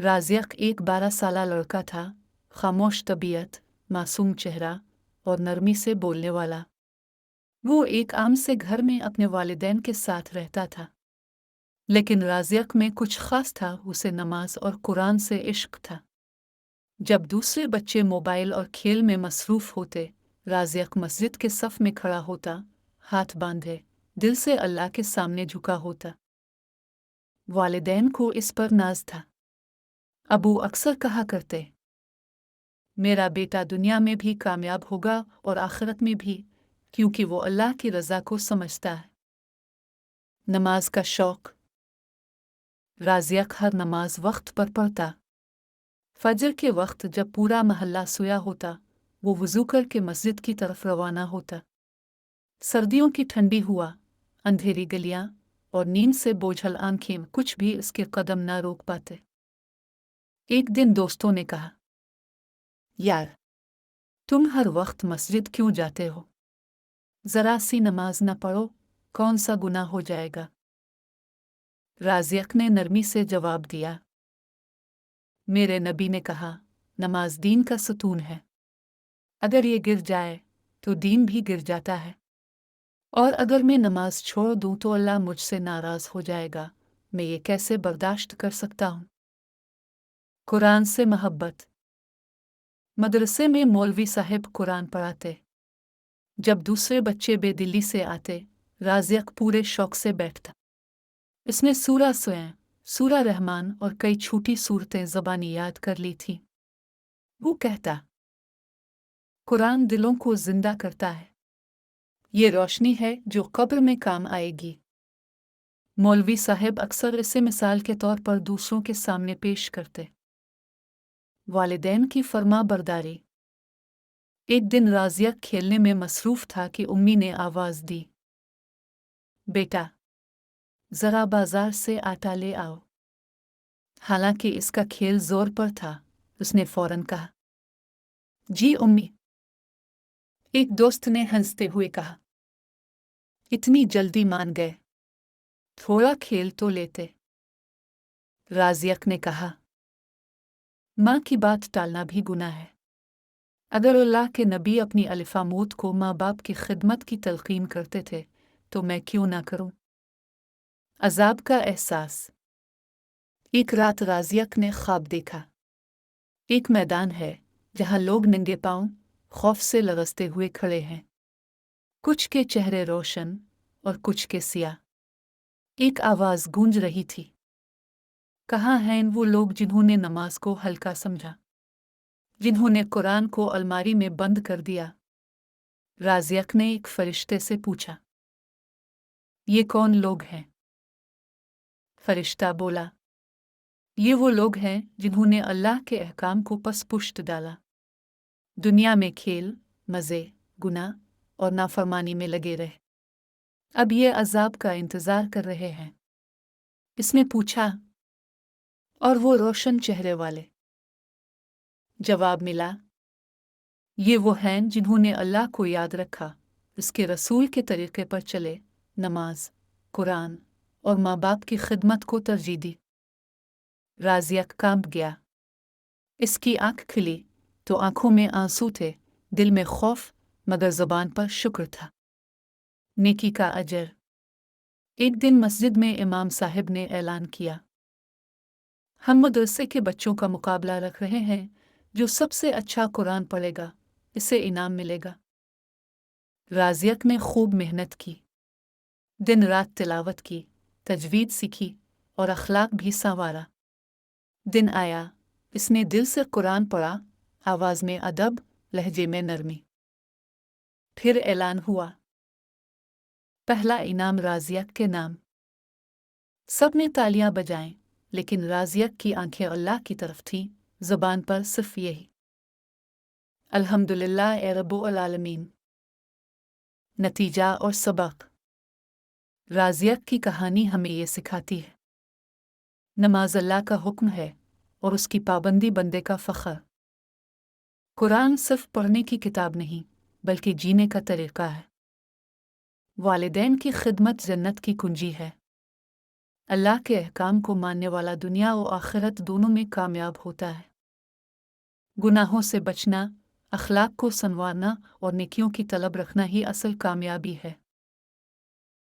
राज़िक एक 12 साला लड़का था, खामोश तबीयत, मासूम चेहरा और नरमी से बोलने वाला। वो एक आम से घर में अपने वालिदैन के साथ रहता था। लेकिन राज़िक में कुछ ख़ास था, उसे नमाज और कुरान से इश्क था। जब दूसरे बच्चे मोबाइल और खेल में मसरूफ़ होते, राज़िक मस्जिद के सफ़ में खड़ा होता, हाथ बांधे, दिल से अल्लाह के सामने झुका होता। वालिदैन को इस पर नाज था। अबू अक्सर कहा करते, मेरा बेटा दुनिया में भी कामयाब होगा और आखिरत में भी, क्योंकि वो अल्लाह की रज़ा को समझता है। नमाज का शौक़। राज़िक हर नमाज वक्त पर पढ़ता। फजर के वक्त जब पूरा महल्ला सोया होता, वो वज़ू करके मस्जिद की तरफ रवाना होता। सर्दियों की ठंडी हुआ, अंधेरी गलियां और नींद से बोझल आंखें कुछ भी इसके कदम न रोक पाते। एक दिन दोस्तों ने कहा, यार, तुम हर वक्त मस्जिद क्यों जाते हो? ज़रा सी नमाज न पढ़ो, कौन सा गुनाह हो जाएगा? राज़िक ने नरमी से जवाब दिया, मेरे नबी ने कहा, नमाज दीन का सतून है। अगर ये गिर जाए तो दीन भी गिर जाता है। और अगर मैं नमाज छोड़ दूं तो अल्लाह मुझसे नाराज़ हो जाएगा। मैं ये कैसे बर्दाश्त कर सकता हूँ? कुरान से मोहब्बत। मदरसे में मौलवी साहब कुरान पढ़ाते। जब दूसरे बच्चे बेदिली से आते, राज़िक पूरे शौक़ से बैठता। इसने सूरा स्वयं, सूरा रहमान और कई छोटी सूरतें ज़बानी याद कर ली थीं। वो कहता, कुरान दिलों को जिंदा करता है। ये रोशनी है जो कब्र में काम आएगी। मौलवी साहब अक्सर इसे मिसाल के तौर पर दूसरों के सामने पेश करते। वालिदैन की फर्मा बरदारी। एक दिन राज़िक खेलने में मसरूफ़ था कि उम्मी ने आवाज़ दी, बेटा, ज़रा बाजार से आटा ले आओ। हालांकि इसका खेल जोर पर था, उसने फौरन कहा, जी उम्मी। एक दोस्त ने हंसते हुए कहा, इतनी जल्दी मान गए, थोड़ा खेल तो लेते। राज़िक ने कहा, माँ की बात टालना भी गुनाह है। अगर अल्लाह के नबी अपनी अलिफ़ा मौत को माँ बाप की खिदमत की तलक़ीन करते थे, तो मैं क्यों ना करूं? अज़ाब का एहसास। एक रात राज़िक ने ख्वाब देखा। एक मैदान है जहाँ लोग नंगे पांव खौफ से लरजते हुए खड़े हैं। कुछ के चेहरे रोशन और कुछ के सिया। एक आवाज़ गूंज रही थी, कहाँ हैं वो लोग जिन्होंने नमाज को हल्का समझा, जिन्होंने कुरान को अलमारी में बंद कर दिया? राज़िक ने एक फरिश्ते से पूछा, ये कौन लोग हैं? फरिश्ता बोला, ये वो लोग हैं जिन्होंने अल्लाह के अहकाम को पस-पुश्त डाला। दुनिया में खेल, मज़े, गुनाह और नाफरमानी में लगे रहे। अब ये अज़ाब का इंतज़ार कर रहे हैं। इसने पूछा, और वो रोशन चेहरे वाले? जवाब मिला, ये वो हैं जिन्होंने अल्लाह को याद रखा, उसके रसूल के तरीक़े पर चले, नमाज, कुरान और माँ बाप की खिदमत को तरजीह दी। राज़िक कांप गया। इसकी आँख खिली तो आँखों में आंसू थे, दिल में खौफ, मगर ज़बान पर शुक्र था। नेकी का अजर। एक दिन मस्जिद में इमाम साहब ने ऐलान किया, हम मदरसे के बच्चों का मुकाबला रख रहे हैं, जो सबसे अच्छा कुरान पढ़ेगा, इसे इनाम मिलेगा। राज़िक ने खूब मेहनत की, दिन रात तिलावत की, तजवीद सीखी और अखलाक भी संवारा। दिन आया, इसने दिल से कुरान पढ़ा, आवाज़ में अदब, लहजे में नरमी। फिर ऐलान हुआ, पहला इनाम राज़िक के नाम। सब ने तालियां बजाएं, लेकिन राज़िक की आंखें अल्लाह की तरफ थीं, ज़बान पर सिर्फ यही, अल्हम्दुलिल्लाह ए रब्बुल आलमीन। नतीजा और सबक। राज़िक की कहानी हमें ये सिखाती है, नमाज अल्लाह का हुक्म है और उसकी पाबंदी बंदे का फ़ख्र। कुरान सिर्फ पढ़ने की किताब नहीं, बल्कि जीने का तरीक़ा है। वालिदैन की खिदमत जन्नत की कुंजी है। اللہ کے احکام کو ماننے والا دنیا و آخرت دونوں میں کامیاب ہوتا ہے۔ گناہوں سے بچنا، اخلاق کو سنوارنا اور نیکیوں کی طلب رکھنا ہی اصل کامیابی ہے۔